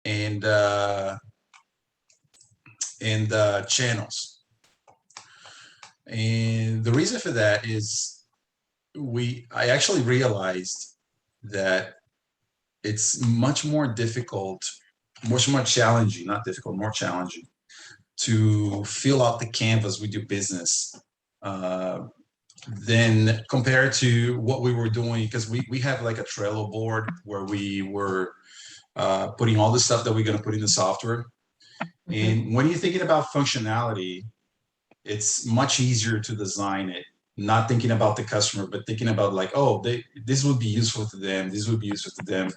and channels. And the reason for that is I actually realized that it's much more difficult, much more challenging, not difficult, more challenging to fill out the canvas with your business than compared to what we were doing, because we have like a Trello board where we were putting all the stuff that we're going to put in the software. And when you're thinking about functionality, it's much easier to design it, not thinking about the customer, but thinking about like, oh, this would be useful to them, this would be useful to them.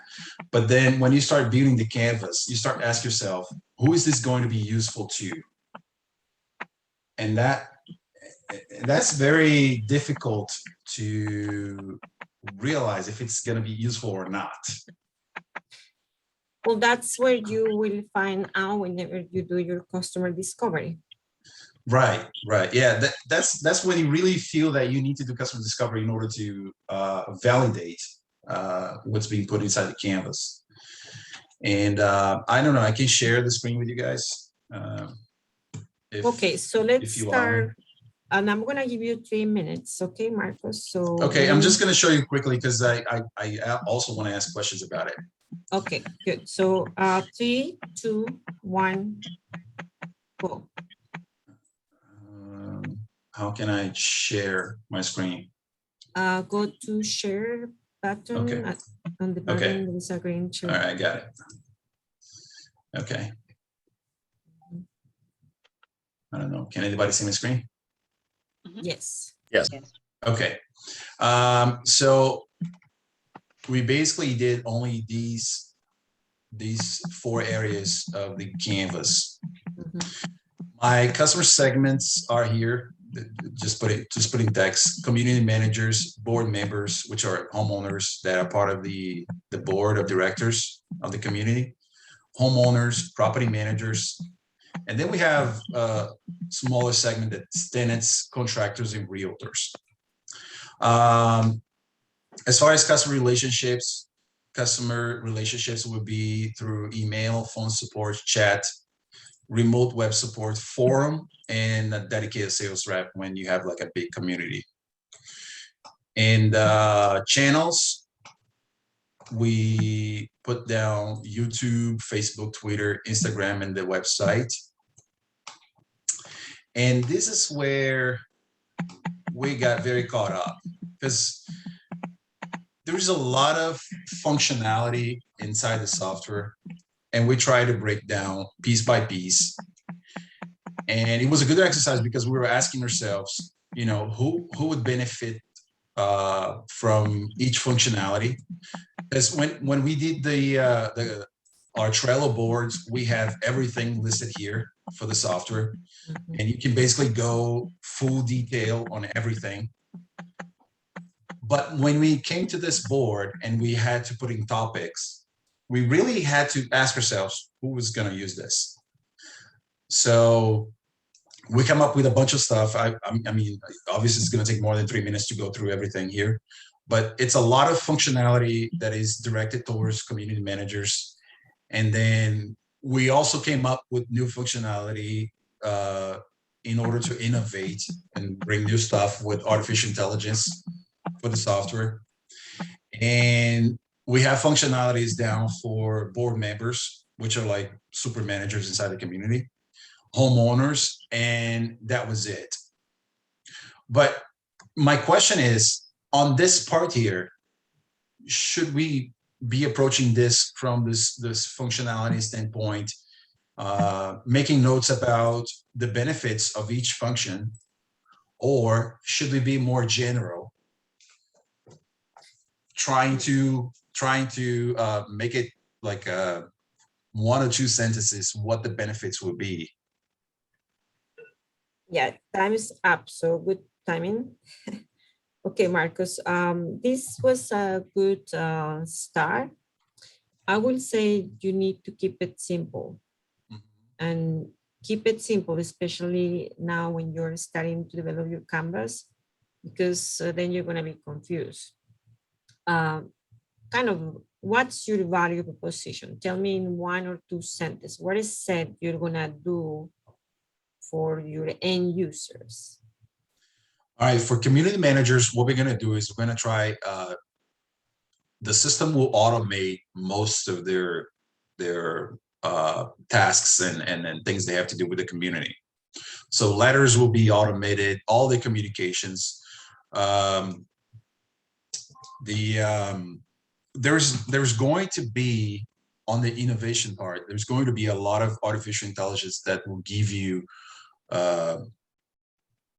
But then when you start building the canvas, you start asking yourself, who is this going to be useful to? And that's very difficult to realize if it's going to be useful or not. Well, that's where you will find out whenever you do your customer discovery. Right. Yeah, that's when you really feel that you need to do customer discovery in order to validate what's being put inside the canvas. And I don't know, I can share the screen with you guys. Okay, so let's start. And I'm going to give you 3 minutes. Okay, Marcos. So okay, I'm just going to show you quickly because I also want to ask questions about it. Okay, good. So 3, 2, 1, go. How can I share my screen? Go to share button. Okay. On the bottom, okay. there's a green share. All right, got it. Okay. I don't know. Can anybody see my screen? Yes. Yes. Okay. So we basically did only these 4 areas of the canvas. My customer segments are here. Just putting text. Community managers, board members, which are homeowners that are part of the board of directors of the community, homeowners, property managers, and then we have a smaller segment that's tenants, contractors, and realtors. As far as customer relationships would be through email, phone support, chat, remote web support, forum, and a dedicated sales rep when you have like a big community. And channels, we put down YouTube, Facebook, Twitter, Instagram, and the website. And this is where we got very caught up because there's a lot of functionality inside the software, and we try to break down piece by piece. And it was a good exercise because we were asking ourselves, you know, who would benefit from each functionality? Because when we did our Trello boards, we have everything listed here for the software, and you can basically go full detail on everything. But when we came to this board and we had to put in topics, we really had to ask ourselves who was going to use this. So we come up with a bunch of stuff. I mean, obviously it's going to take more than 3 minutes to go through everything here, but it's a lot of functionality that is directed towards community managers. And then we also came up with new functionality in order to innovate and bring new stuff with artificial intelligence for the software. And we have functionalities down for board members, which are like super managers inside the community, homeowners, and that was it. But my question is, on this part here, should we be approaching this from this functionality standpoint, making notes about the benefits of each function, or should we be more general, trying to make it like 1 or 2 sentences what the benefits will be? Yeah, time is up, so good timing. Okay, Marcos, this was a good start. I will say you need to keep it simple. And keep it simple, especially now when you're starting to develop your canvas, because then you're going to be confused. Kind of what's your value proposition? Tell me in 1 or 2 sentences. What is said you're gonna do for your end users? All right, for community managers, what we're gonna do is we're gonna try, the system will automate most of their tasks and things they have to do with the community. So letters will be automated, all the communications. There's going to be, on the innovation part, there's going to be a lot of artificial intelligence that will give you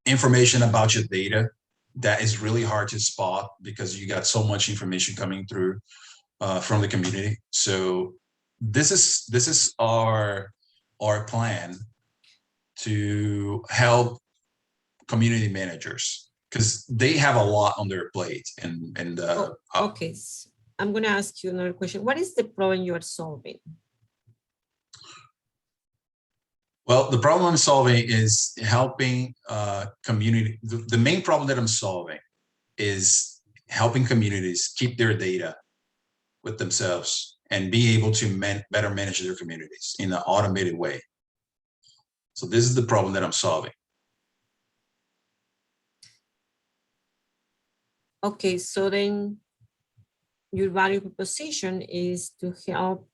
information about your data that is really hard to spot because you got so much information coming through from the community. So this is our plan to help community managers because they have a lot on their plate. Okay, I'm going to ask you another question. What is the problem you are solving? Well, the problem I'm solving is helping community. The main problem that I'm solving is helping communities keep their data with themselves and be able to better manage their communities in an automated way. So this is the problem that I'm solving. Okay, so then your value proposition is to help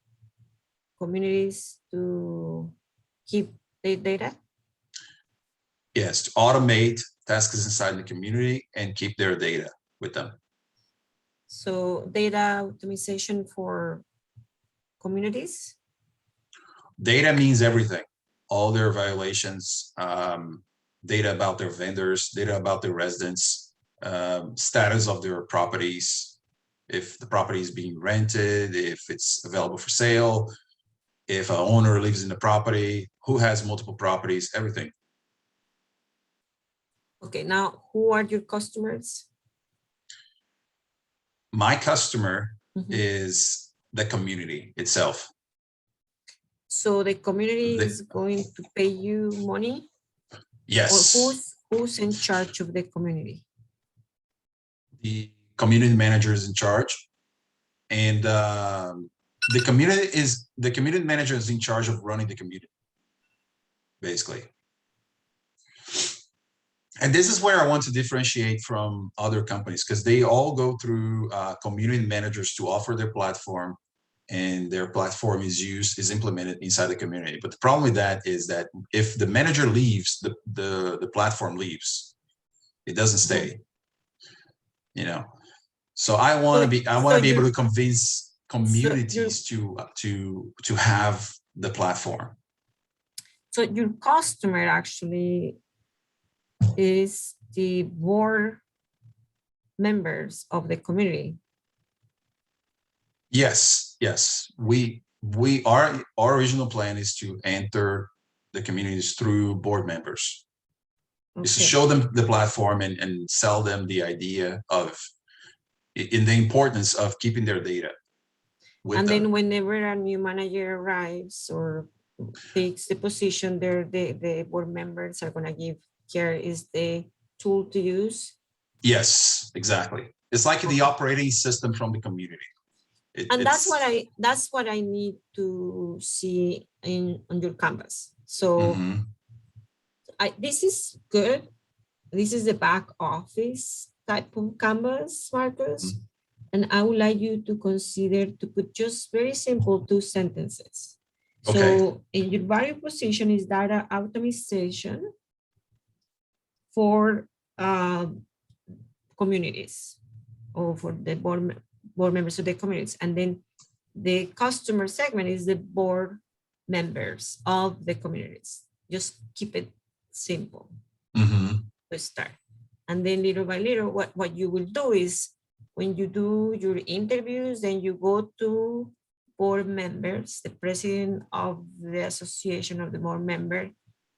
communities to keep their data? Yes, to automate tasks inside the community and keep their data with them. So data optimization for communities? Data means everything. All their violations, data about their vendors, data about their residents, status of their properties, if the property is being rented, if it's available for sale, if an owner lives in the property, who has multiple properties, everything. Okay, now who are your customers? My customer is the community itself. So the community is going to pay you money? Yes. Or who's in charge of the community? The community manager is in charge, and the community manager is in charge of running the community, basically. And this is where I want to differentiate from other companies because they all go through community managers to offer their platform, and their platform is implemented inside the community. But the problem with that is that if the manager leaves, the platform leaves. It doesn't stay. You know. So I want to be able to convince communities to have the platform. So your customer actually is the board members of the community. Yes, yes. Our original plan is to enter the communities through board members. Okay. Is to show them the platform and sell them the idea of in the importance of keeping their data. And then whenever a new manager arrives or takes the position there, the board members are going to give care is the tool to use. Yes, exactly. It's like the operating system from the community. And that's what I need to see on your canvas. So this is good. This is the back office type of canvas, Marcus. And I would like you to consider to put just very simple 2 sentences. Okay. So in your value position is data optimization for communities or for the board members of the communities. And then the customer segment is the board members of the communities. Just keep it simple to start. And then little by little, what you will do is when you do your interviews, then you go to board members, the president of the association of the board member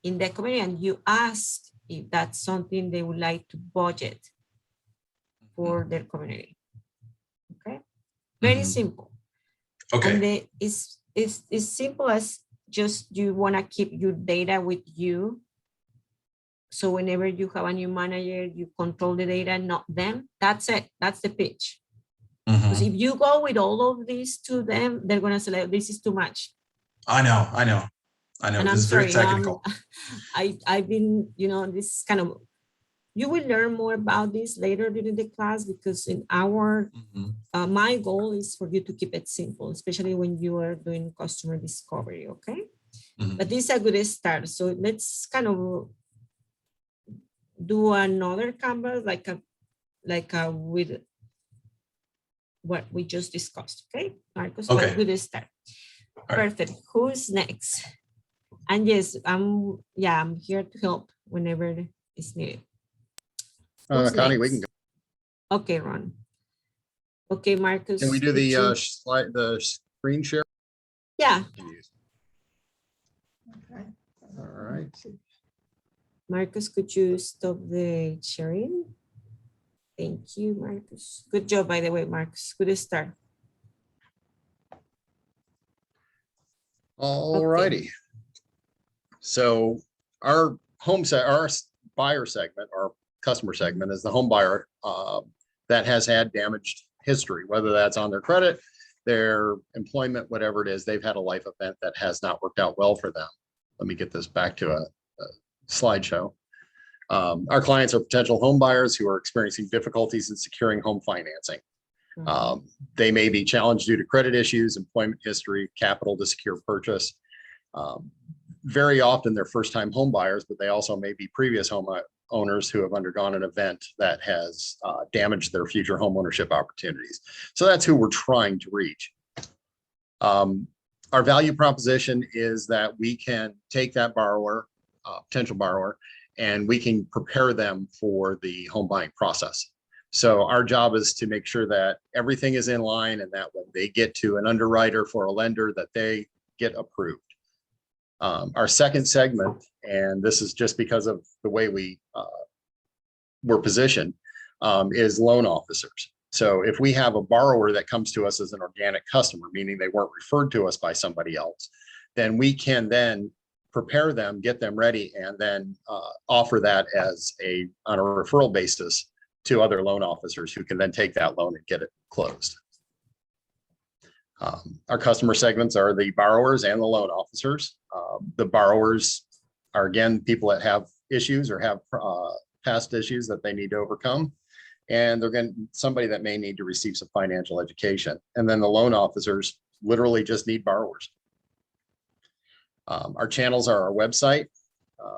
in the community, and you ask if that's something they would like to budget for their community. Okay, very simple. Okay, and it's simple as just you want to keep your data with you. So whenever you have a new manager, you control the data, not them. That's it. That's the pitch. Because Mhm. if you go with all of these to them, they're gonna say, like, this is too much. I know. I know. I know. And This I'm is very sorry, technical. I've been, this kind of, you will learn more about this later during the class, because in our Mhm. my goal is for you to keep it simple, especially when you are doing customer discovery. Okay, but Mhm. this is a good start. So let's kind of do another canvas, like a with what we just discussed. Okay, Marcos, but Okay. good start. All right. Perfect. Who's next? And yes, I'm here to help whenever it's needed. Who's Connie, we can next? go. Okay, Ron. Okay, Can we Marcus, do could the you? slide, the screen share? Yeah, Okay. All right. Marcus, could you stop the sharing? Thank you, Marcus. Good job, by the way, Marcus. Good start. All righty. So our our buyer segment, our customer segment, is the home buyer that has had damaged history, whether that's on their credit, their employment, whatever it is. They've had a life event that has not worked out well for them. Let me get this back to a slideshow. Our clients are potential home buyers who are experiencing difficulties in securing home financing. They may be challenged due to credit issues, employment history, capital to secure purchase. Very often they're first-time home buyers, but they also may be previous home owners who have undergone an event that has damaged their future home ownership opportunities. So that's who we're trying to reach. Our value proposition is that we can take that borrower, potential borrower, and we can prepare them for the home buying process. So our job is to make sure that everything is in line and that when they get to an underwriter for a lender, that they get approved. Our second segment, and this is just because of the way we're positioned, is loan officers. So if we have a borrower that comes to us as an organic customer, meaning they weren't referred to us by somebody else, then we can then prepare them, get them ready, and then offer that as on a referral basis to other loan officers who can then take that loan and get it closed. Our customer segments are the borrowers and the loan officers. The borrowers are, again, people that have issues or have past issues that they need to overcome. And they're going to somebody that may need to receive some financial education. And then the loan officers literally just need borrowers. Our channels are our website,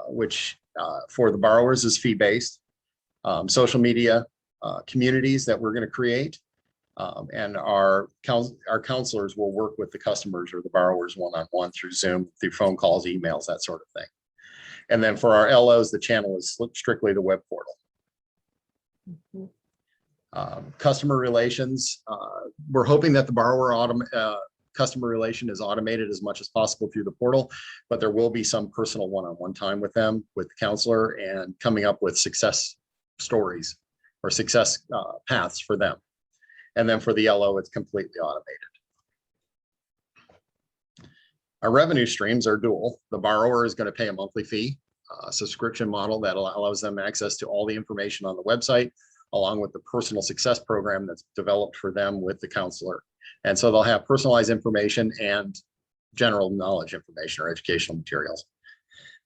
which for the borrowers is fee-based, social media communities that we're going to create, and our counselors will work with the customers or the borrowers one-on-one through Zoom, through phone calls, emails, that sort of thing. And then for our LOs, the channel is strictly the web portal. Customer relations, we're hoping that the borrower customer relation is automated as much as possible through the portal, but there will be some personal one-on-one time with them, with the counselor, and coming up with success stories or success paths for them. And then for the LO, it's completely automated. Our revenue streams are dual. The borrower is going to pay a monthly fee, subscription model that allows them access to all the information on the website, along with the personal success program that's developed for them with the counselor. And so they'll have personalized information and general knowledge information or educational materials.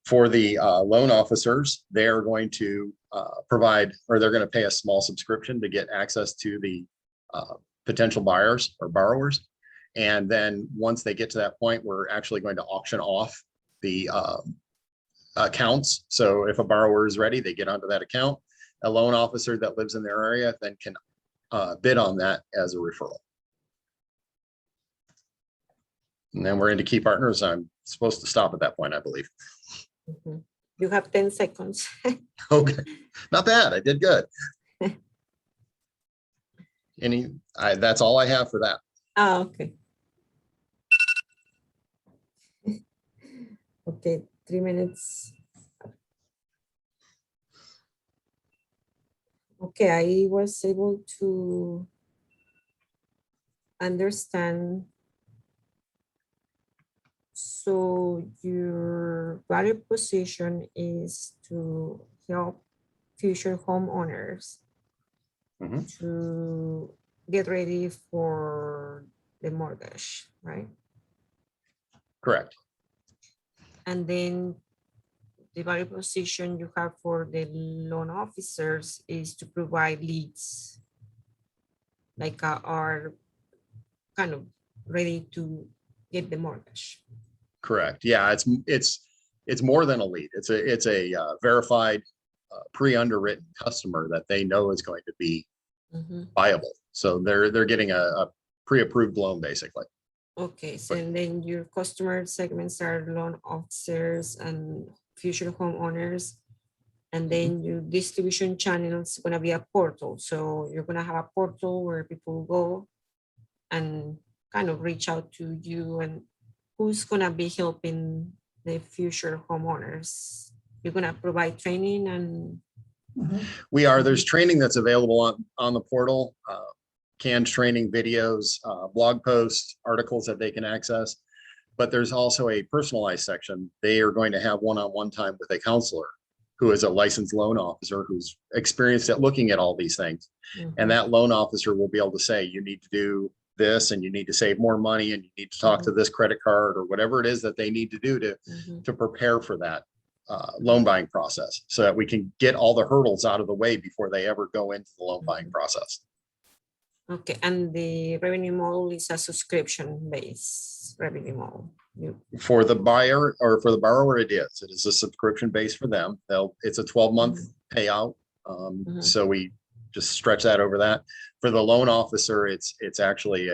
For the loan officers, they're going to provide, or they're going to pay a small subscription to get access to the potential buyers or borrowers. And then once they get to that point, we're actually going to auction off the accounts. So if a borrower is ready, they get onto that account. A loan officer that lives in their area then can bid on that as a referral. And then we're into key partners. I'm supposed to stop at that point, I believe. You have 10 seconds. Okay, not bad. I did good. That's all I have for that. Oh, okay. Okay, 3 minutes. Okay, I was able to understand. So your value position is to help future homeowners to get ready for the mortgage, right? Correct. And then the value proposition you have for the loan officers is to provide leads, like are kind of ready to get the mortgage. Correct. Yeah, it's more than a lead. It's a verified pre-underwritten customer that they know is going to be viable. So they're getting a pre-approved loan basically. Okay, so and then your customer segments are loan officers and future homeowners. And then your distribution channel is going to be a portal. So you're going to have a portal where people go and kind of reach out to you, and who's going to be helping the future homeowners. You're going to provide training and We are. There's training that's available on the portal, canned training videos, blog posts, articles that they can access. But there's also a personalized section. They are going to have one-on-one time with a counselor who is a licensed loan officer who's experienced at looking at all these things. And that loan officer will be able to say, you need to do this and you need to save more money and you need to talk to this credit card or whatever it is that they need to do to prepare for that loan buying process so that we can get all the hurdles out of the way before they ever go into the loan buying process. Okay, and the revenue model is a subscription-based revenue model. For the buyer or for the borrower, it is. It is a subscription base for them. It's a 12-month payout. So we just stretch that over that. For the loan officer, it's actually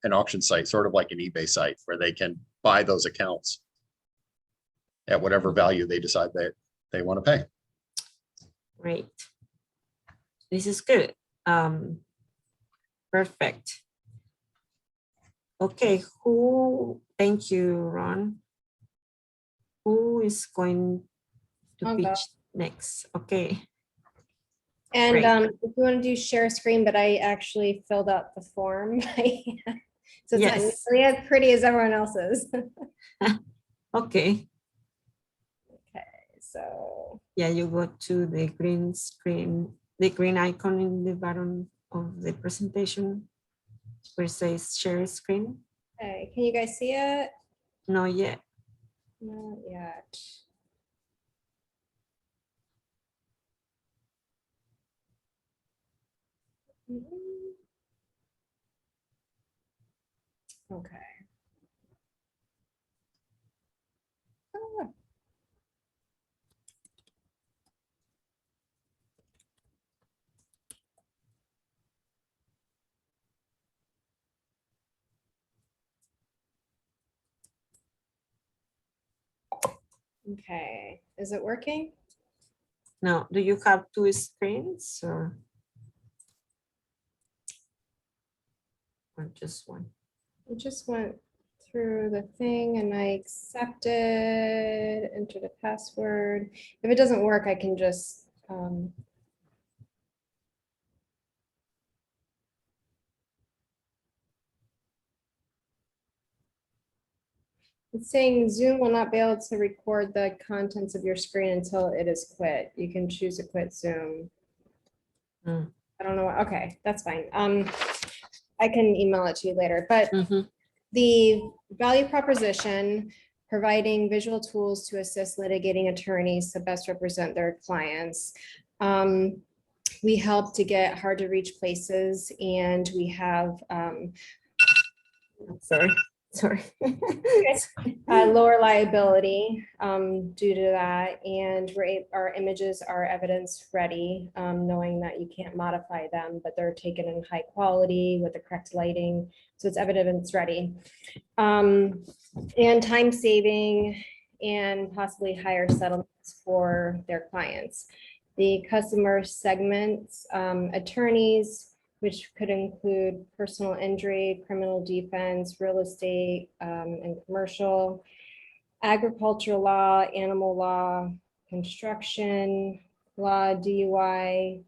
an auction site, sort of like an eBay site, where they can buy those accounts at whatever value they decide they want to pay. Great. This is good. Perfect. Okay, thank you, Ron. Who is going to pitch next? Okay. And if you want to do share screen, but I actually filled out the form. So it's not nearly as pretty as everyone else's. Okay. Okay, so. Yeah, you go to the green screen, the green icon in the bottom of the presentation where it says share screen. Okay, can you guys see it? Not yet. Not yet. Okay. Ah. Okay, is it working? No, do you have two screens or just one? I just went through the thing and I accepted, enter the password. If it doesn't work, I can just it's saying Zoom will not be able to record the contents of your screen until it is quit. You can choose to quit Zoom. I don't know. Okay, that's fine. I can email it to you later, but the value proposition, providing visual tools to assist litigating attorneys to best represent their clients. We help to get hard to reach places, and we have sorry. Lower liability due to that, and our images are evidence ready, knowing that you can't modify them, but they're taken in high quality with the correct lighting, so it's evidence ready, and time saving, and possibly higher settlements for their clients. The customer segments, attorneys, which could include personal injury, criminal defense, real estate, and commercial, agricultural law, animal law, construction law, DUI,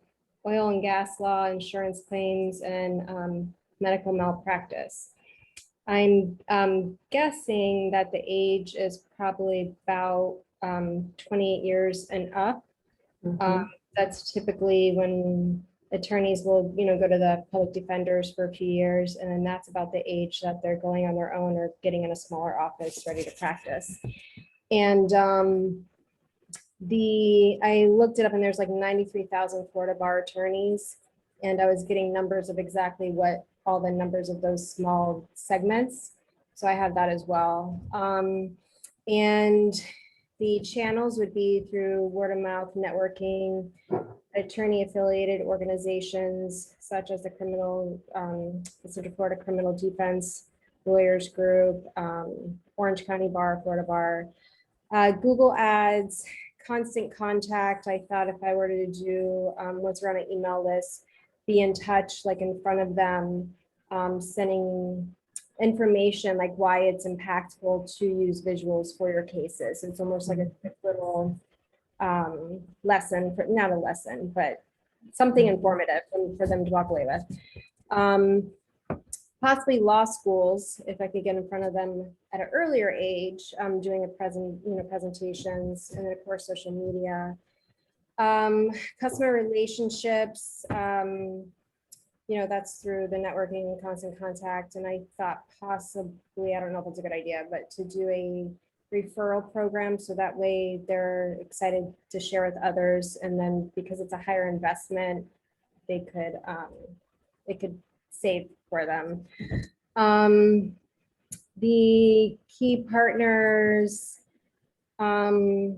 oil and gas law, insurance claims, and medical malpractice. I'm guessing that the age is probably about 28 years and up. That's typically when attorneys will, go to the public defenders for a few years, and then that's about the age that they're going on their own or getting in a smaller office ready to practice. And I looked it up, and there's like 93,000 Florida bar attorneys, and I was getting numbers of exactly what all the numbers of those small segments. So I have that as well. And the channels would be through word of mouth networking, attorney affiliated organizations such as the Central Florida Criminal Defense Lawyers Group, Orange County Bar, Florida Bar, Google Ads, constant contact. I thought if I were to do once we're on an email list, be in touch, like in front of them, sending information like why it's impactful to use visuals for your cases. It's almost like a quick little lesson, not a lesson, but something informative for them to walk away with. Possibly law schools, if I could get in front of them at an earlier age, doing presentations, and then of course social media, customer relationships. That's through the networking and constant contact. And I thought possibly, I don't know if it's a good idea, but to do a referral program, so that way they're excited to share with others, and then because it's a higher investment, they could save for them. The key partners, Dropbox,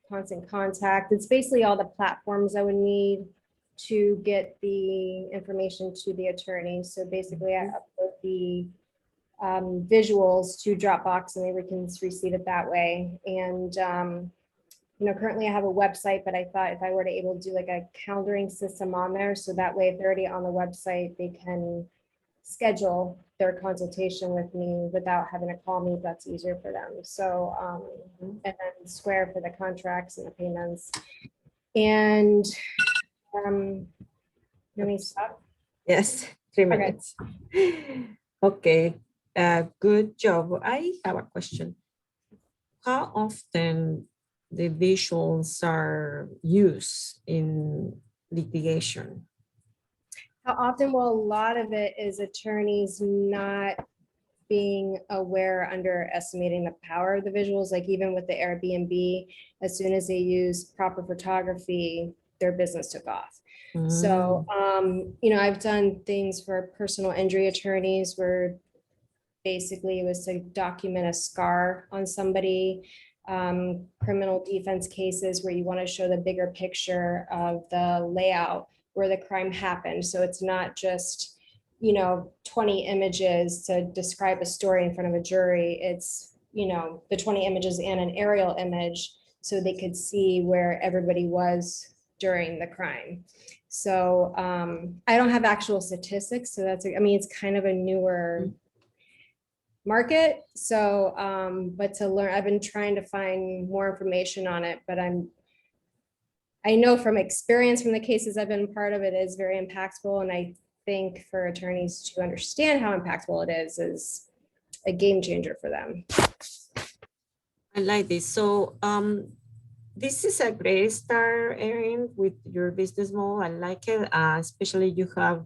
constant contact. It's basically all the platforms I would need to get the information to the attorney. So basically I upload the visuals to Dropbox, and we can receive it that way. And currently I have a website, but I thought if I were to able to do like a calendaring system on there, so that way if they're already on the website, they can schedule their consultation with me without having to call me. That's easier for them. So, and then Square for the contracts and the payments. And let me stop. Yes, 3 minutes. Okay, good job. I have a question. How often the visuals are used in litigation? How often? Well, a lot of it is attorneys not being aware, underestimating the power of the visuals. Like even with the Airbnb, as soon as they use proper photography, their business took off. So, I've done things for personal injury attorneys where basically it was to document a scar on somebody, criminal defense cases where you want to show the bigger picture of the layout where the crime happened. So it's not just, 20 images to describe a story in front of a jury. It's, the 20 images and an aerial image so they could see where everybody was during the crime. So I don't have actual statistics. So it's kind of a newer market. So, but to learn, I've been trying to find more information on it, but I know from experience from the cases I've been part of, it is very impactful. And I think for attorneys to understand how impactful it is a game changer for them. I like this. So this is a great start, Erin, with your business model. I like it, especially you have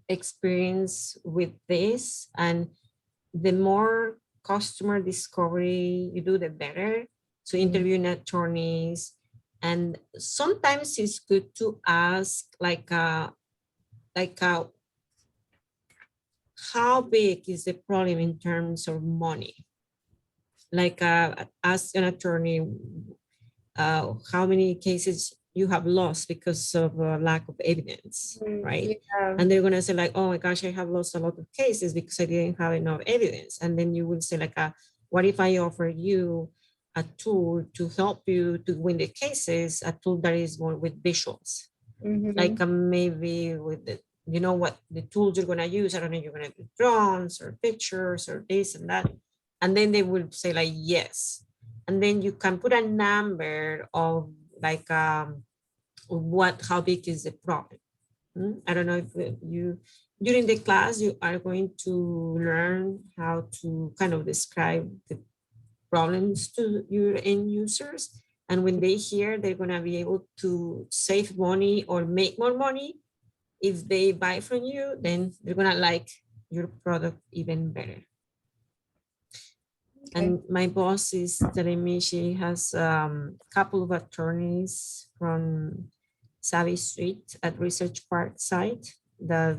experience with this, and the more customer discovery you do, the better. So interviewing attorneys, and sometimes it's good to ask how big is the problem in terms of money? Like ask an attorney how many cases you have lost because of lack of evidence, right? Yeah. And they're gonna say like, oh my gosh, I have lost a lot of cases because I didn't have enough evidence. And then you will say like, what if I offer you a tool to help you to win the cases, a tool that is more with visuals, like maybe with the, what the tools you're gonna use. I don't know, you're gonna do drones or pictures or this and that. And then they will say like, yes. And then you can put a number of like, how big is the problem? I don't know if you, during the class, you are going to learn how to kind of describe the problems to your end users. And when they hear they're gonna be able to save money or make more money, if they buy from you, then they're gonna like your product even better. And my boss is telling me she has a couple of attorneys from Savvy Street at Research Park site that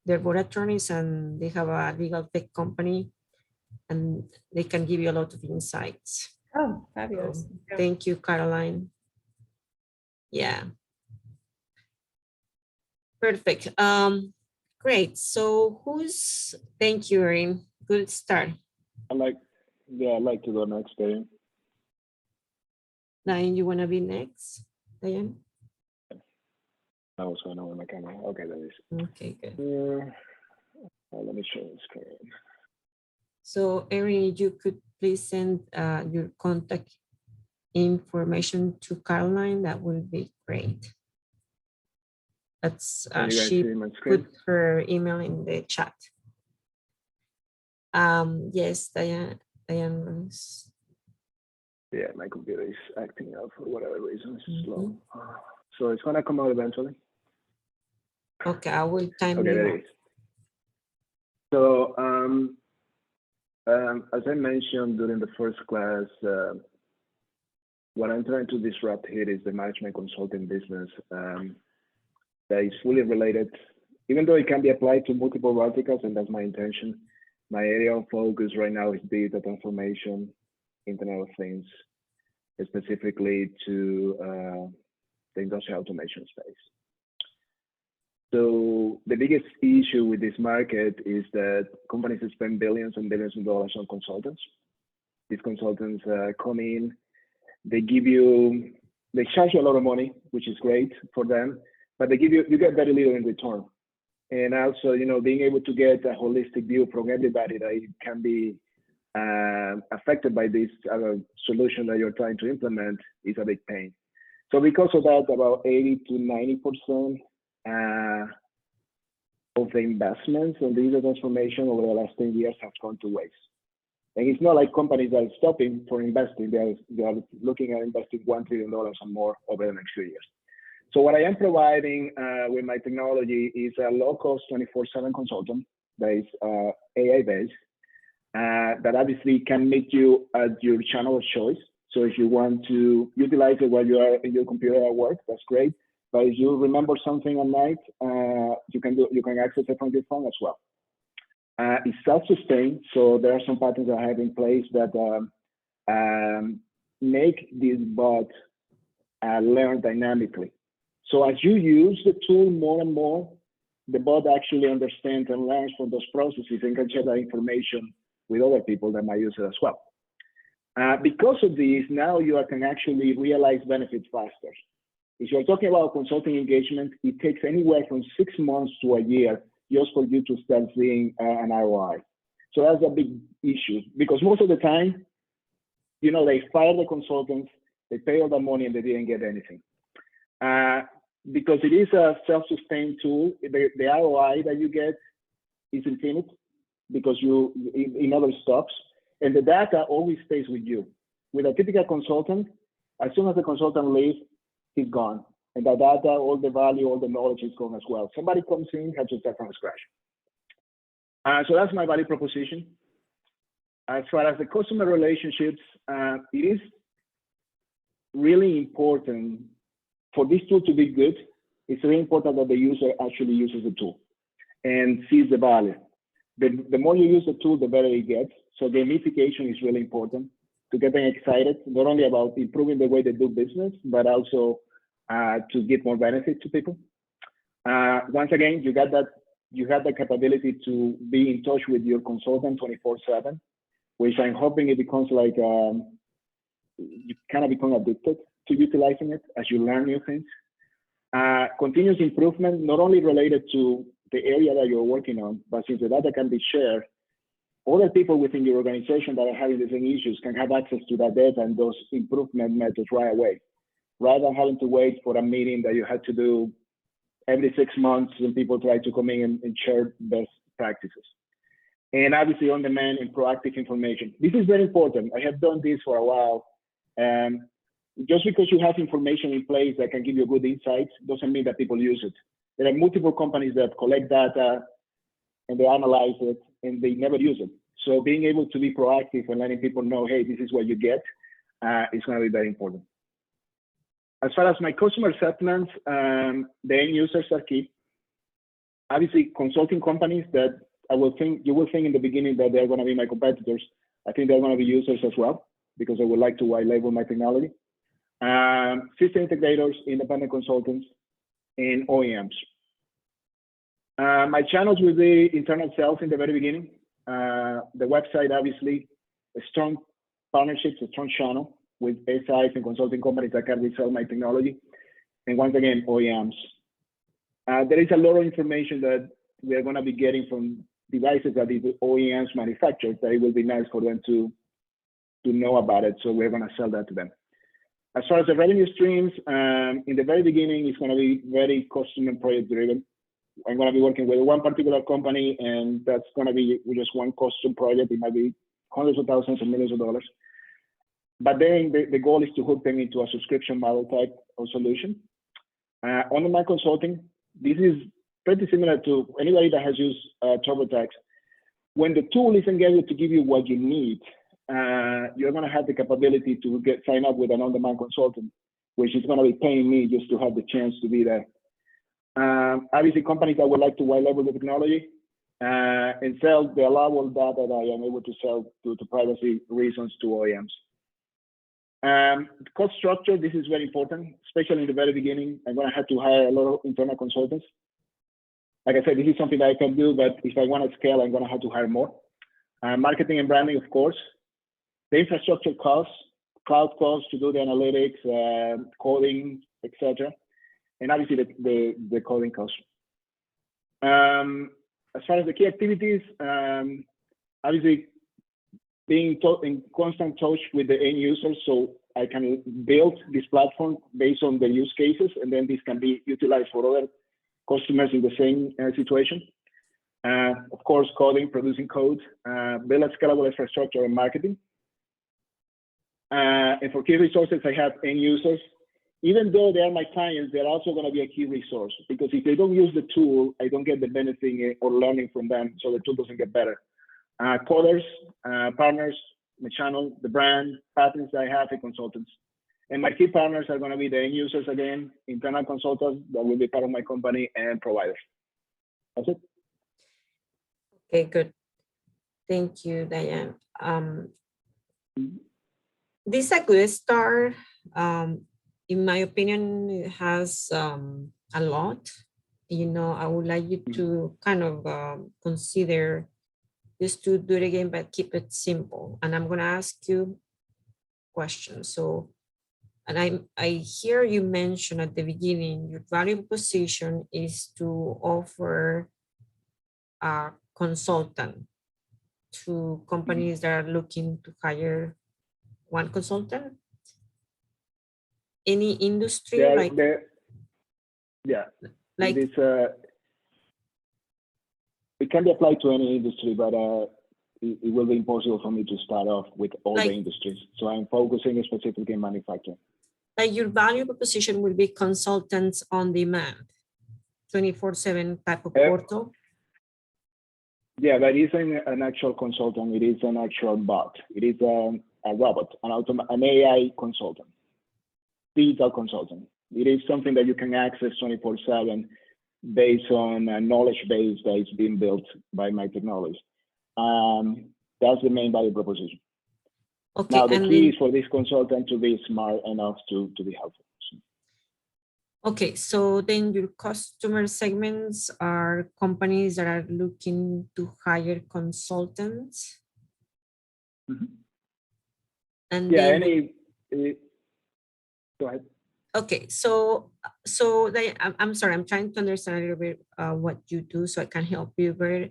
they're both attorneys and they have a legal tech company and they can give you a lot of insights. Oh, fabulous. So, thank you, Caroline. Yeah. Perfect. Great. So thank you, Erin. Good start. I'd like to go next, Diane. Diane, you want to be next? Diane? What's going on with my camera? Okay, there it is. Okay, good. Let me show the screen. So Erin, you could please send your contact information to Caroline. That would be great. That's Can you guys she see my screen? put her email in the chat. Yes, Diane. Yeah, my computer is acting up for whatever reason. It's slow. Mhm. So it's gonna come out eventually. Okay, I will time Okay, you there out. it is. So as I mentioned during the first class, what I'm trying to disrupt here is the management consulting business that is fully related, even though it can be applied to multiple verticals, and that's my intention. My area of focus right now is data transformation, Internet of Things, specifically to the industrial automation space. So the biggest issue with this market is that companies spend billions and billions of dollars on consultants. These consultants come in, they charge you a lot of money, which is great for them, but you get very little in return. And also, being able to get a holistic view from everybody that can be affected by this solution that you're trying to implement is a big pain. So because of that, about 80 to 90% of the investments in digital transformation over the last 10 years have gone to waste. And it's not like companies are stopping for investing. They are looking at investing $1 trillion or more over the next few years. So what I am providing with my technology is a low-cost 24/7 consultant that is AI-based, that obviously can meet you at your channel of choice. So if you want to utilize it while you are in your computer at work, that's great. But if you remember something at night, you can access it from your phone as well. It's self-sustained, so there are some patterns I have in place that make this bot learn dynamically. So as you use the tool more and more, the bot actually understands and learns from those processes and can share that information with other people that might use it as well. Because of this, now you can actually realize benefits faster. If you're talking about consulting engagement, it takes anywhere from 6 months to a year just for you to start seeing an ROI. So that's a big issue because most of the time, they fire the consultants, they pay all the money and they didn't get anything. Because it is a self-sustained tool, the ROI that you get is infinite because it never stops. And the data always stays with you. With a typical consultant, as soon as the consultant leaves, he's gone. And the data, all the value, all the knowledge is gone as well. Somebody comes in, has to start from scratch. So that's my value proposition. As far as the customer relationships, it is really important for this tool to be good. It's very important that the user actually uses the tool and sees the value. The more you use the tool, the better it gets. So gamification is really important to get them excited, not only about improving the way they do business, but also to give more benefit to people. Once again, you have the capability to be in touch with your consultant 24/7, which I'm hoping it becomes like you kind of become addicted to utilizing it as you learn new things. Continuous improvement, not only related to the area that you're working on, but since the data can be shared, other people within your organization that are having the same issues can have access to that data and those improvement methods right away, rather than having to wait for a meeting that you had to do every 6 months when people try to come in and share best practices. And obviously on-demand and proactive information. This is very important. I have done this for a while. And just because you have information in place that can give you good insights doesn't mean that people use it. There are multiple companies that collect data and they analyze it and they never use it. So being able to be proactive and letting people know, hey, this is what you get, is going to be very important. As far as my customer segments, the end users are key. Obviously, consulting companies that you will think in the beginning that they're going to be my competitors. I think they're going to be users as well because they would like to white label my technology. System integrators, independent consultants, and OEMs. My channels will be internal sales in the very beginning. The website, obviously, a strong partnerships, a strong channel with SIs and consulting companies that can resell my technology. And once again, OEMs. There is a lot of information that we are going to be getting from devices that the OEMs manufacture that it will be nice for them to know about it. So we're going to sell that to them. As far as the revenue streams, in the very beginning, it's going to be very customer project driven. I'm going to be working with one particular company, and that's going to be just one custom project. It might be hundreds of thousands and millions of dollars. But then the goal is to hook them into a subscription model type of solution. On-demand consulting, this is pretty similar to anybody that has used TurboTax. When the tool isn't able to give you what you need, you're going to have the capability to sign up with an on-demand consultant, which is going to be paying me just to have the chance to be there. Obviously, companies that would like to white label the technology and sell the allowable data that I am able to sell to privacy reasons to OEMs. Cost structure, this is very important, especially in the very beginning. I'm going to have to hire a lot of internal consultants. Like I said, this is something that I can do, but if I want to scale, I'm going to have to hire more. Marketing and branding, of course. The infrastructure costs, cloud costs to do the analytics, coding, etc. And obviously the coding costs. As far as the key activities, obviously being in constant touch with the end users so I can build this platform based on the use cases, and then this can be utilized for other customers in the same situation. Of course, coding, producing code, build a scalable infrastructure and marketing. And for key resources, I have end users. Even though they are my clients, they're also going to be a key resource, because if they don't use the tool, I don't get the benefit or learning from them, so the tool doesn't get better. Coders, partners, my channel, the brand, partners that I have, and consultants. And my key partners are going to be the end users again, internal consultants that will be part of my company, and providers. That's it. Okay, good. Thank you, Diane. This is a good start. In my opinion, it has a lot. You know, I would like you to kind of consider just to do it again, but keep it simple. And I'm going to ask you questions. So, and I hear you mention at the beginning, your value proposition is to offer a consultant to companies that are looking to hire one consultant. Any industry, like it can be applied to any industry, but it will be impossible for me to start off with all the industries. So I'm focusing specifically in manufacturing. Like your value proposition will be consultants on demand, 24/7 type of portal. Yeah, but it isn't an actual consultant. It is an actual bot. It is a robot, an AI consultant, digital consultant. It is something that you can access 24/7 based on a knowledge base that is being built by my technology. That's the main value proposition. Okay, now the key is for this consultant to be smart enough to be helpful. Okay, so then your customer segments are companies that are looking to hire consultants. Mm-hmm. And yeah, go ahead. Okay, so I'm sorry, I'm trying to understand a little bit what you do so I can help you better.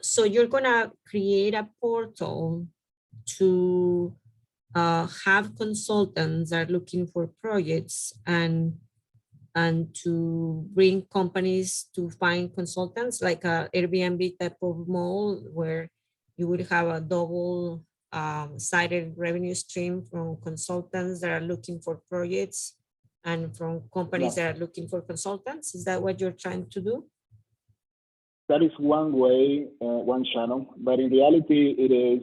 So you're gonna create a portal to have consultants that are looking for projects and to bring companies to find consultants, like a AirB&B type of model where you would have a double sided revenue stream from consultants that are looking for projects and from companies No. that are looking for consultants? Is that what you're trying to do? That is one way, one channel, but in reality, it is,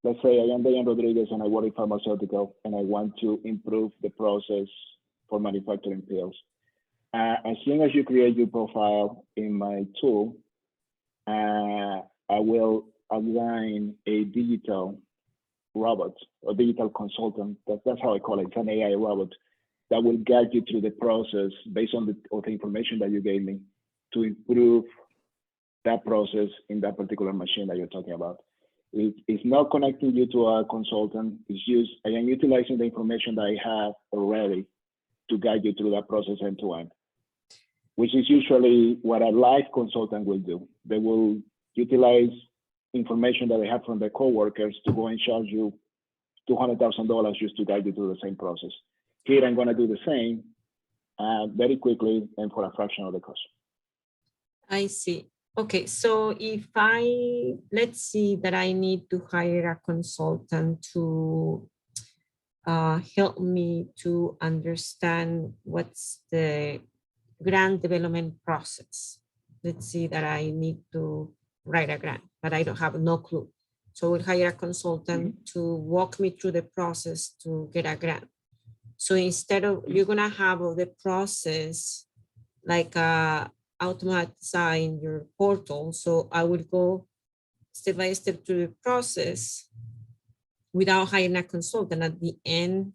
let's say I am Diane Rodriguez and I work in pharmaceutical and I want to improve the process for manufacturing pills. As soon as you create your profile in my tool, I will align a digital robot or digital consultant. That's how I call it. It's an AI robot that will guide you through the process based on the information that you gave me to improve that process in that particular machine that you're talking about. It's not connecting you to a consultant. I am utilizing the information that I have already to guide you through that process end to end, which is usually what a live consultant will do. They will utilize information that they have from their coworkers to go and charge you $200,000 just to guide you through the same process. Here, I'm going to do the same very quickly and for a fraction of the cost. I see. Okay, so let's see that I need to hire a consultant to help me to understand what's the grant development process. Let's see that I need to write a grant, but I don't have no clue. So we'll hire a consultant to walk me through the process to get a grant. So instead of, you're gonna have the process like automaticized in your portal. So I will go step by step through the process without hiring a consultant. At the end,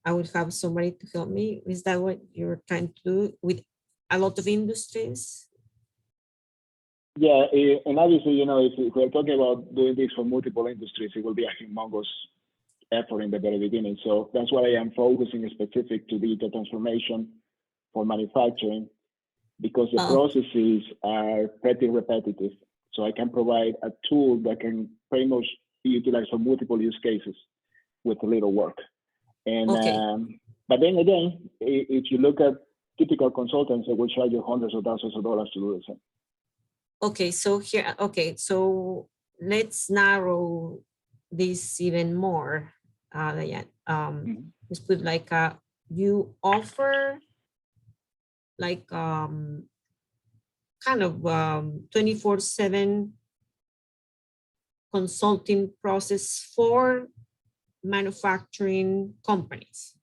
I would have somebody to help me. Is that what you're trying to do with a lot of industries? Yeah, and obviously, you know, if we're talking about doing this for multiple industries, it will be a humongous effort in the very beginning. So that's why I am focusing specific to digital transformation for manufacturing, because the processes are pretty repetitive. So I can provide a tool that can pretty much be utilized for multiple use cases with a little work. And but then again, if you look at typical consultants, they will charge you hundreds of thousands of dollars to do the same. Okay, so here, okay, so let's narrow this even more. Let's put like you offer like kind of 24/7 consulting process for manufacturing companies.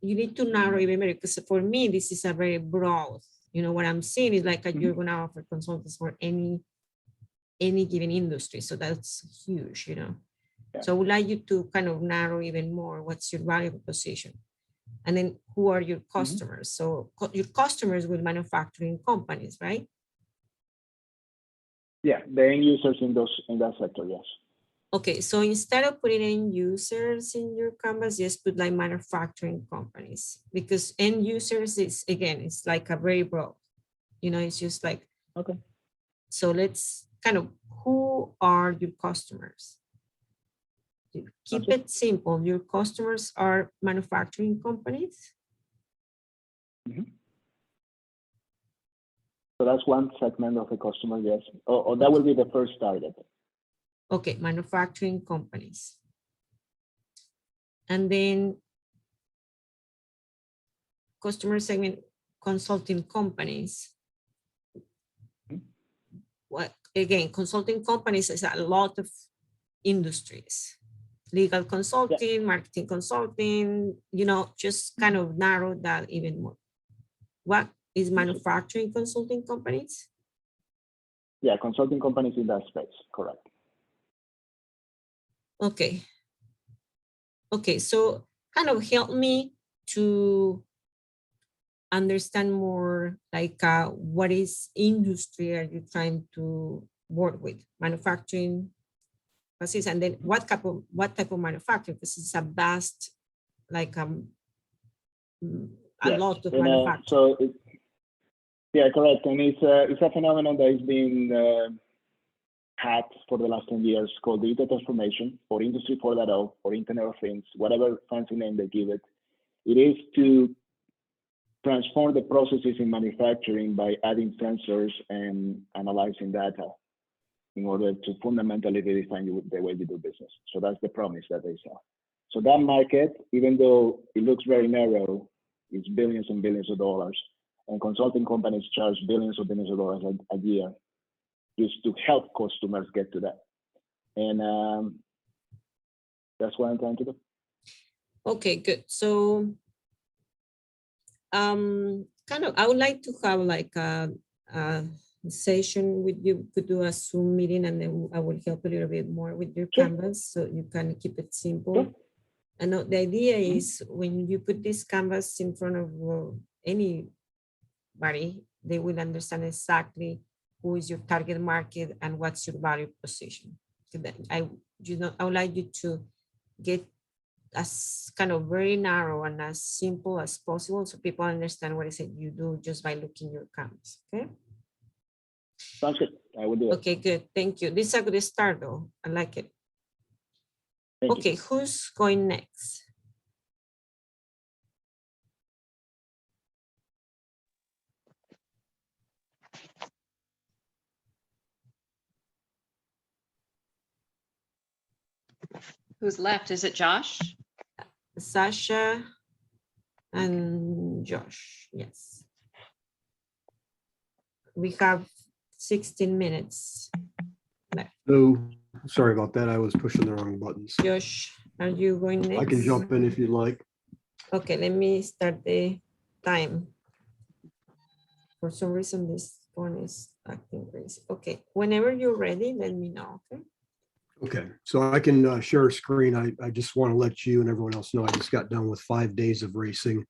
You need to narrow even better, because for me, this is a very broad, you know, what I'm seeing is like you're gonna offer consultants for any given industry. So that's huge, you know. Yeah. So I would like you to kind of narrow even more what's your value proposition. And then who are your customers? So your customers will manufacturing companies, right? Yeah, the end users in that sector, yes. Okay, so instead of putting end users in your canvas, just put like manufacturing companies, because end users is, again, it's like a very broad, you know, it's just like, okay. So let's kind of, who are your customers? Keep it simple. Your customers are manufacturing companies. So that's one segment of the customer, yes. Or that will be the first target. Okay, manufacturing companies. And then customer segment, consulting companies. What, again, consulting companies is a lot of industries. Legal consulting, marketing consulting, you know, just kind of narrow that even more. What is manufacturing consulting companies? Yeah, consulting companies in that space, correct. Okay. Okay, so kind of help me to understand more like what is industry are you trying to work with? Manufacturing, and then what type of manufacturing? Because it's a vast, like a lot of manufacturing. So yeah, correct. And it's a phenomenon that is being had for the last 10 years called digital transformation, or Industry 4.0, or Internet of Things, whatever fancy name they give it. It is to transform the processes in manufacturing by adding sensors and analyzing data. in order to fundamentally redesign the way you do business. So that's the promise that they sell. So that market, even though it looks very narrow, it's billions and billions of dollars. And consulting companies charge billions of dollars a year just to help customers get to that. And that's what I'm trying to do. Okay, good. So I would like to have like a session with you, could do a Zoom meeting, and then I will help a little bit more with your Sure. canvas so you can keep it simple. Sure. And the idea is when you put this canvas in front of anybody, they will understand exactly who is your target market and what's your value position. So that I would like you to get as kind of very narrow and as simple as possible so people understand what is it you do just by looking your canvas. Okay. Sounds good. I will do it. Okay, good. Thank you. This is a good start though. I like it. Thank Okay, you. who's going next? Who's left? Is it Josh? Sasha and Josh. Yes. We have 16 minutes left. Oh, sorry about that. I was pushing the wrong buttons. Josh, are you going next? I can jump in if you'd like. Okay, let me start the time. For some reason, this one is acting crazy. Okay, whenever you're ready, let me know, okay? Okay, so I can share a screen. I just want to let you and everyone else know I just got done with 5 days of racing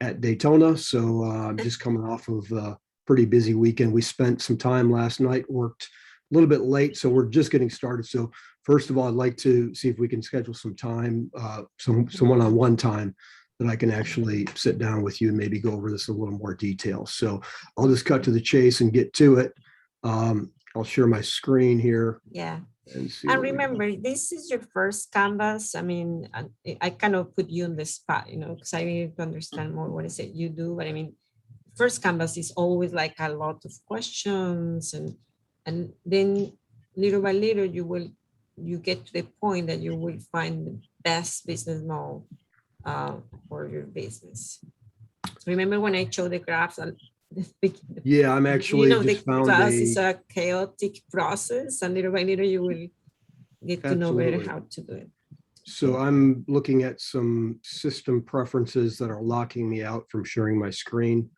at Daytona. So I'm just coming off of a pretty busy weekend. We spent some time last night, worked a little bit late, so we're just getting started. So first of all, I'd like to see if we can schedule some time, some one-on-one time that I can actually sit down with you and maybe go over this in a little more detail. So I'll just cut to the chase and get to it. I'll share my screen here. Yeah. And see. And remember, this is your first canvas. I mean, I kind of put you on the spot, because I need to understand more what is it you do. But I mean, first canvas is always like a lot of questions, and then little by little you get to the point that you will find the best business model for your business. So remember when I showed the graphs? Yeah, I'm actually the class is a chaotic process, and little by little you will get to know better how to do it. So I'm looking at some system preferences that are locking me out from sharing my screen.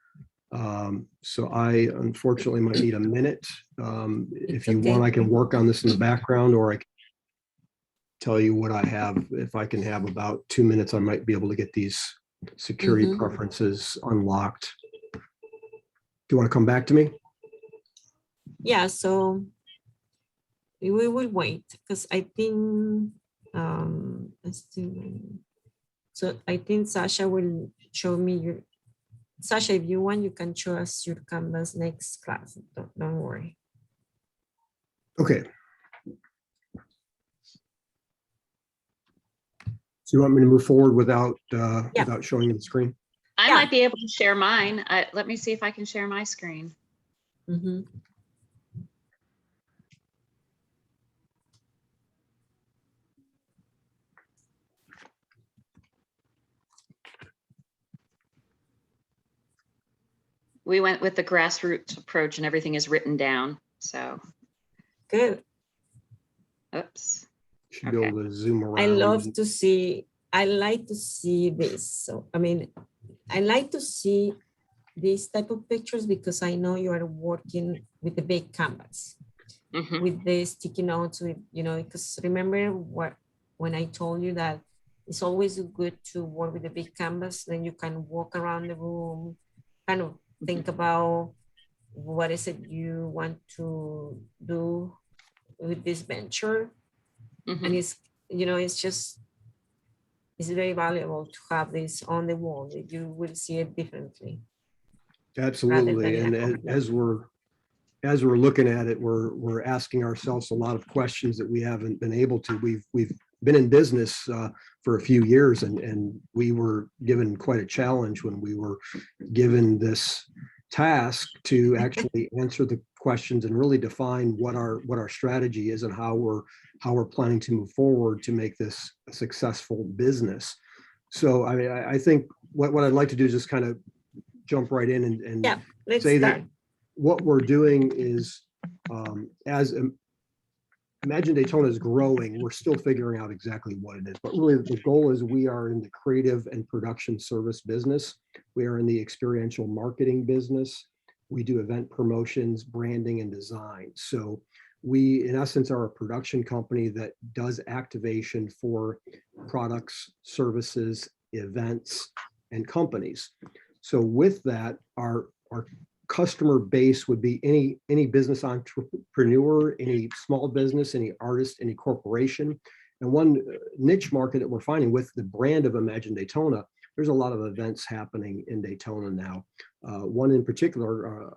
So I unfortunately might need a minute. If you want, I can work on this in the background, or I can tell you what I have. If I can have about 2 minutes, I might be able to get these security preferences unlocked. Do you want to come back to me? Yeah, so we will wait because I think so I think Sasha will show me your Sasha, if you want, you can show us your canvas next class. Don't worry. Okay. So you want me to move forward without without showing you the screen? I might be able to share mine. Let me see if I can share my screen. Mm-hmm. We went with the grassroots approach and everything is written down. So good. Oops. Should be able to zoom around. I like to see this. So I mean, I like to see these type of pictures because I know you are working with the big canvas, with the sticky notes, with because remember when I told you that it's always good to work with the big canvas, then you can walk around the room, kind of think about what is it you want to do with this venture. And it's it's very valuable to have this on the wall. You will see it differently. Absolutely. And as we're looking at it, we're asking ourselves a lot of questions that we haven't been able to. We've been in business for a few years, and we were given quite a challenge when we were given this task to actually answer the questions and really define what our strategy is and how we're planning to move forward to make this a successful business. So I mean, I think what I'd like to do is just kind of jump right in and Yeah, let's say start. that what we're doing is, as Imagine Daytona is growing, we're still figuring out exactly what it is, but really the goal is we are in the creative and production service business. We are in the experiential marketing business. We do event promotions, branding, and design. So we, in essence, are a production company that does activation for products, services, events, and companies. So with that, our customer base would be any business entrepreneur, any small business, any artist, any corporation. And one niche market that we're finding with the brand of Imagine Daytona, there's a lot of events happening in Daytona now. One in particular,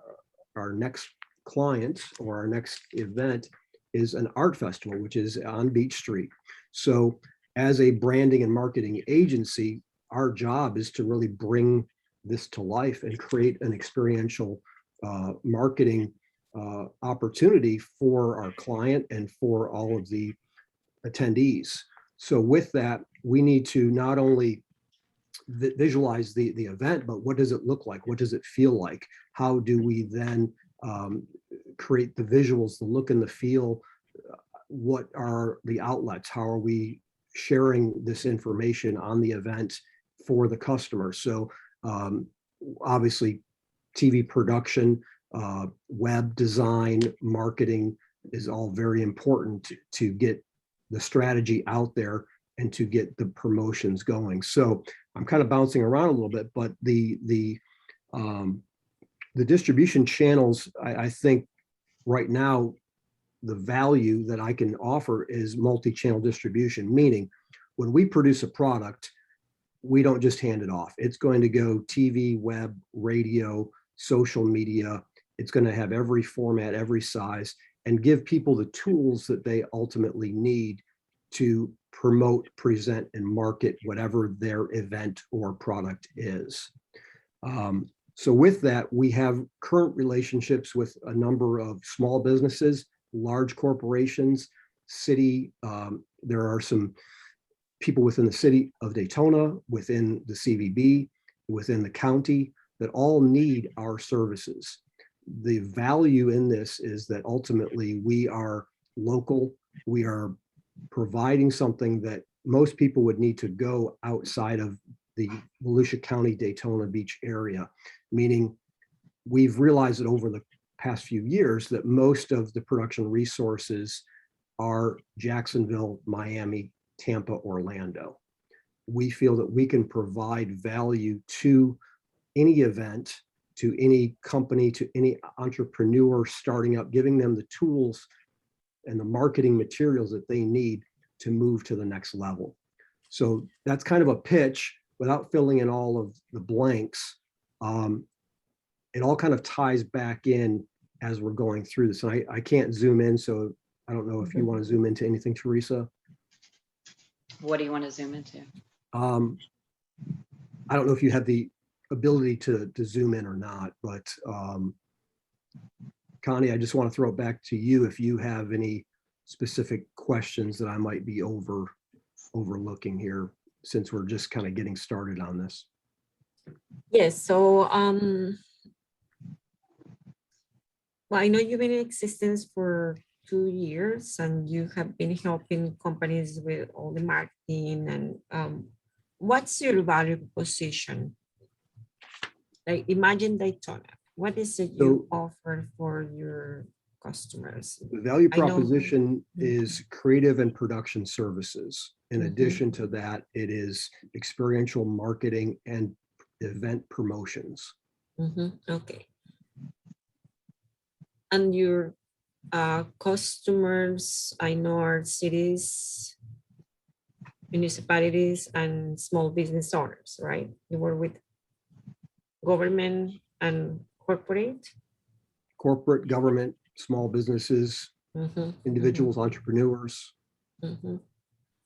our next client or our next event is an art festival, which is on Beach Street. So as a branding and marketing agency, our job is to really bring this to life and create an experiential marketing opportunity for our client and for all of the attendees. So with that, we need to not only visualize the event, but what does it look like? What does it feel like? How do we then create the visuals, the look and the feel? What are the outlets? How are we sharing this information on the event for the customer? So obviously TV production, web design, marketing is all very important to get the strategy out there and to get the promotions going. So I'm kind of bouncing around a little bit, but the distribution channels, I think right now, the value that I can offer is multi-channel distribution, meaning when we produce a product, we don't just hand it off. It's going to go TV, web, radio, social media. It's going to have every format, every size, and give people the tools that they ultimately need to promote, present, and market whatever their event or product is. So with that, we have current relationships with a number of small businesses, large corporations, city. There are some people within the city of Daytona, within the CVB, within the county, that all need our services. The value in this is that ultimately we are local. We are providing something that most people would need to go outside of the Volusia County, Daytona Beach area, meaning we've realized that over the past few years that most of the production resources are Jacksonville, Miami, Tampa, Orlando. We feel that we can provide value to any event, to any company, to any entrepreneur starting up, giving them the tools and the marketing materials that they need to move to the next level. So that's kind of a pitch without filling in all of the blanks. It all kind of ties back in as we're going through this. And I can't zoom in, so I don't know if you want to zoom into anything, Teresa. What do you want to zoom into? I don't know if you have the ability to zoom in or not, but Connie, I just want to throw it back to you if you have any specific questions that I might be overlooking here, since we're just kind of getting started on this. Yes, so well, I know you've been in existence for 2 years and you have been helping companies with all the marketing and what's your value proposition? Like Imagine Daytona, what is it you offer for your customers? The value proposition is creative and production services. In addition to that, it is experiential marketing and event promotions. Okay. And your customers, I know, are cities, municipalities, and small business owners, right? You work with government and corporate? Corporate, government, small businesses, individuals, entrepreneurs.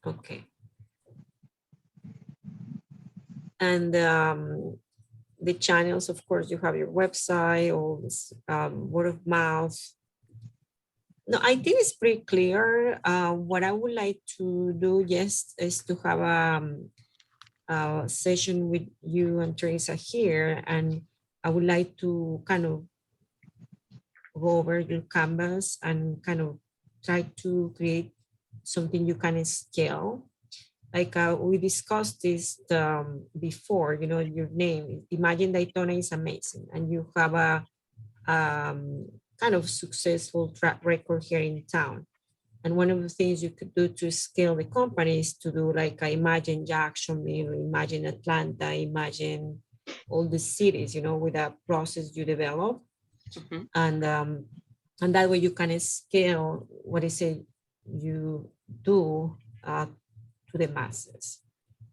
Okay. And the channels, of course, you have your website or this, word of mouth. No, I think it's pretty clear. What I would like to do, yes, is to have a session with you and Teresa here, and I would like to kind of go over your canvas and kind of try to create something you can scale. Like we discussed this before, you know, your name, Imagine Daytona is amazing. And you have a kind of successful track record here in town. And one of the things you could do to scale the company is to do like Imagine Jacksonville, Imagine Atlanta, Imagine all the cities, you know, with a process you develop. Mhm. And that way you can scale what is it you do to the masses.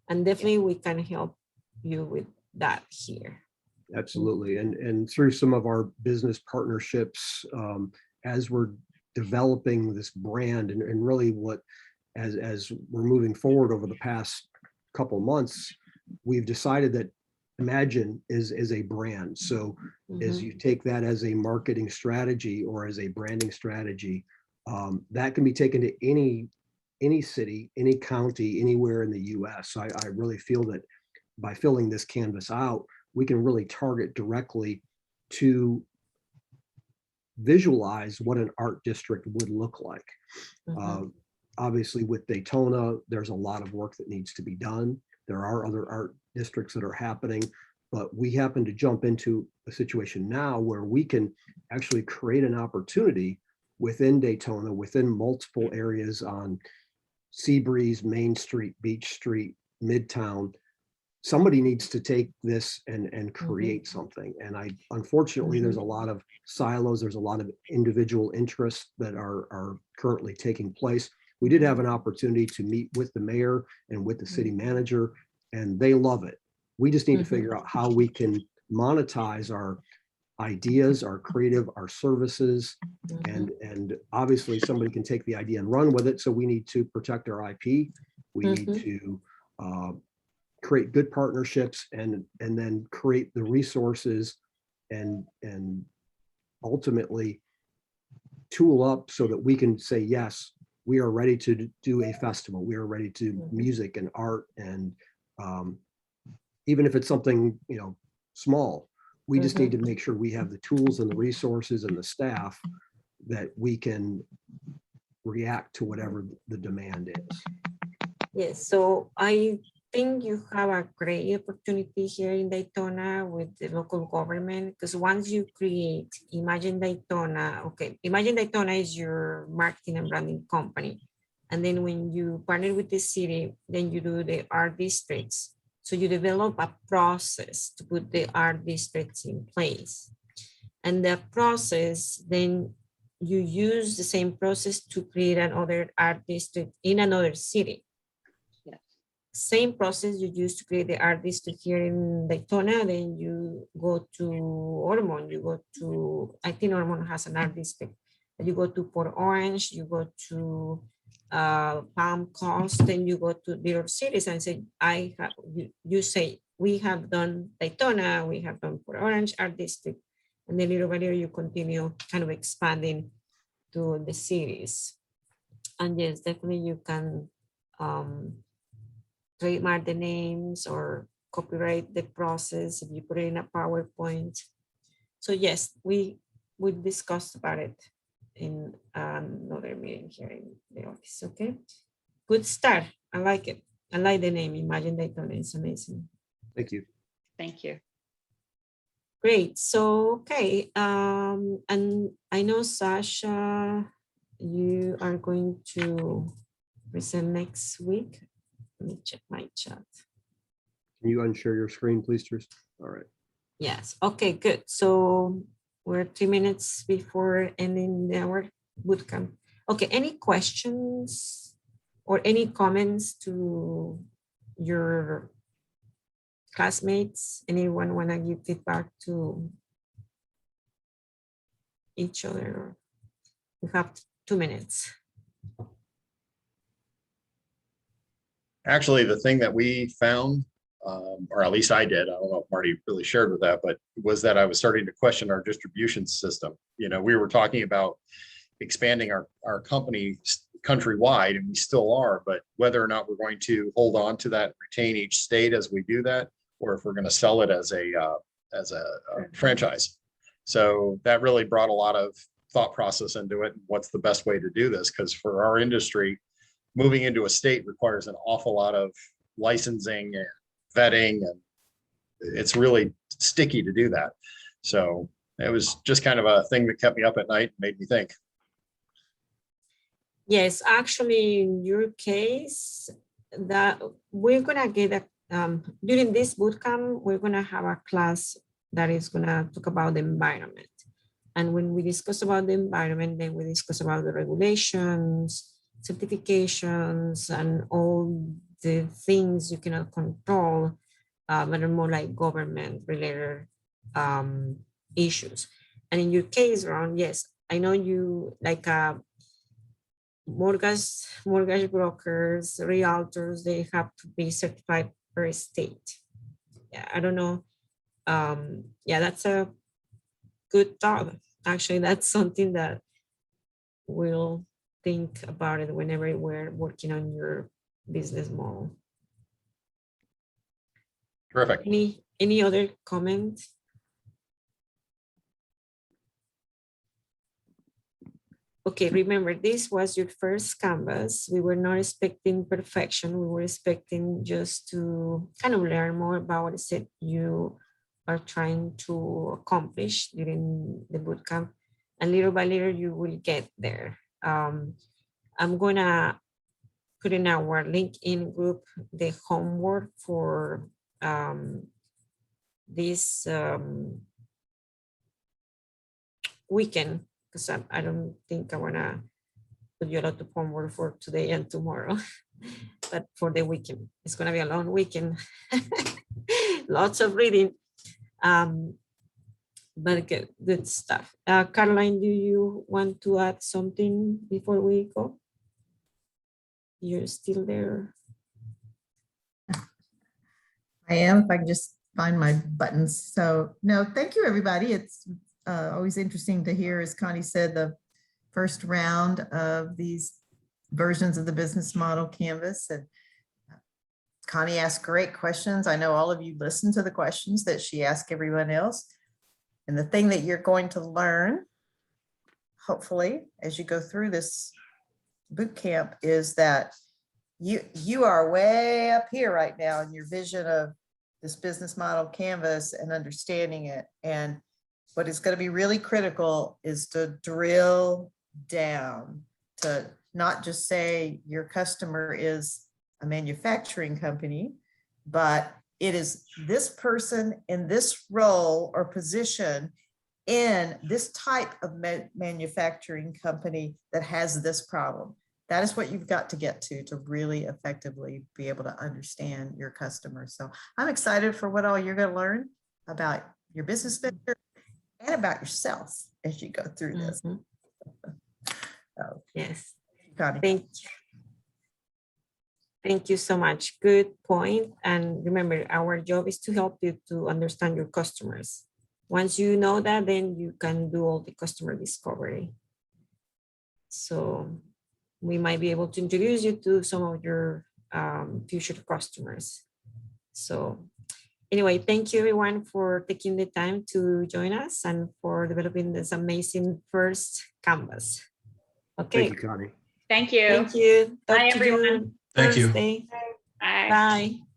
And definitely we can help you with that here. Absolutely. And through some of our business partnerships, as we're developing this brand and really what, as we're moving forward over the past couple of months, we've decided that Imagine is a brand. So as you take that as a marketing strategy or as a branding strategy, that can be taken to any city, any county, anywhere in the US. So I really feel that by filling this canvas out, we can really target directly to visualize what an art district would look like. Obviously with Daytona, there's a lot of work that needs to be done. There are other art districts that are happening, but we happen to jump into a situation now where we can actually create an opportunity within Daytona, within multiple areas on Seabreeze, Main Street, Beach Street, Midtown. Somebody needs to take this and create something. And unfortunately, there's a lot of silos. There's a lot of individual interests that are currently taking place. We did have an opportunity to meet with the mayor and with the city manager, and they love it. We just need to figure out how we can monetize our ideas, our creative, our services, and obviously somebody can take the idea and run with it. So we need to protect our IP. We need to create good partnerships and then create the resources and ultimately tool up so that we can say, yes, we are ready to do a festival. We are ready to music and art. And even if it's something, you know, small, we just need to make sure we have the tools and the resources and the staff that we can react to whatever the demand is. Yes, so I think you have a great opportunity here in Daytona with the local government, because once you create Imagine Daytona, okay, Imagine Daytona is your marketing and branding company. And then when you partner with the city, then you do the art districts. So you develop a process to put the art districts in place. And the process, then you use the same process to create another art district in another city. Same process you use to create the art district here in Daytona, then you go to Ormond, you go to, I think Ormond has an art district. You go to Port Orange, you go to Palm Coast, then you go to little cities and say, you say, we have done Daytona, we have done Port Orange art district. And then little by little you continue kind of expanding to the cities. And yes, definitely you can trademark the names or copyright the process if you put it in a PowerPoint. So yes, we discussed about it in another meeting here in the office. Okay, good start. I like it. I like the name. Imagine Daytona. It's amazing. Thank you. Thank you. Great. So okay, and I know Sasha, you are going to present next week. Let me check my chat. Can you unshare your screen, please, Therese? All right. Yes. Okay, good. So we're 3 minutes before ending our bootcamp. Okay, any questions or any comments to your classmates? Anyone want to give feedback to each other? We have 2 minutes. Actually, the thing that we found or at least I did. I don't know if Marty really shared with that, but was that I was starting to question our distribution system. You know, we were talking about expanding our company countrywide, and we still are, but whether or not we're going to hold on to that, retain each state as we do that, or if we're going to sell it as a franchise. So that really brought a lot of thought process into it. What's the best way to do this? Because for our industry, moving into a state requires an awful lot of licensing and vetting, and it's really sticky to do that. So it was just kind of a thing that kept me up at night and made me think. Yes, actually, in your case, that we're gonna get during this bootcamp, we're gonna have a class that is gonna talk about the environment. And when we discuss about the environment, then we discuss about the regulations, certifications, and all the things you cannot control, but are more like government-related issues. And in your case, Ron, yes, I know you like mortgage brokers, realtors, they have to be certified per state. Yeah, I don't know. Yeah, that's a good thought. Actually, that's something that we'll think about it whenever we're working on your business model. Terrific. Any other comment? Okay, remember, this was your first canvas. We were not expecting perfection. We were expecting just to kind of learn more about what is it you are trying to accomplish during the bootcamp. And little by little, you will get there. I'm gonna put in our LinkedIn group the homework for this weekend, because I don't think I wanna put you a lot of homework for today and tomorrow, but for the weekend. It's gonna be a long weekend. Lots of reading. But good stuff. Caroline, do you want to add something before we go? You're still there. I am, if I can just find my buttons. So no, thank you, everybody. It's always interesting to hear, as Connie said, the first round of these versions of the business model canvas. And Connie asked great questions. I know all of you listened to the questions that she asked everyone else. And the thing that you're going to learn, hopefully, as you go through this boot camp, is that you are way up here right now in your vision of this business model canvas and understanding it. And what is going to be really critical is to drill down, to not just say your customer is a manufacturing company, but it is this person in this role or position in this type of manufacturing company that has this problem. That is what you've got to get to really effectively be able to understand your customer. So I'm excited for what all you're going to learn about your business venture and about yourself as you go through this. So, yes. Connie. Thank you. Thank you so much. Good point. And remember, our job is to help you to understand your customers. Once you know that, then you can do all the customer discovery. So we might be able to introduce you to some of your future customers. So anyway, thank you everyone for taking the time to join us and for developing this amazing first canvas. Okay. Thank you, Connie. Thank you. Thank you. Bye, Talk to you everyone. Thank you. Thursday. Bye. Bye.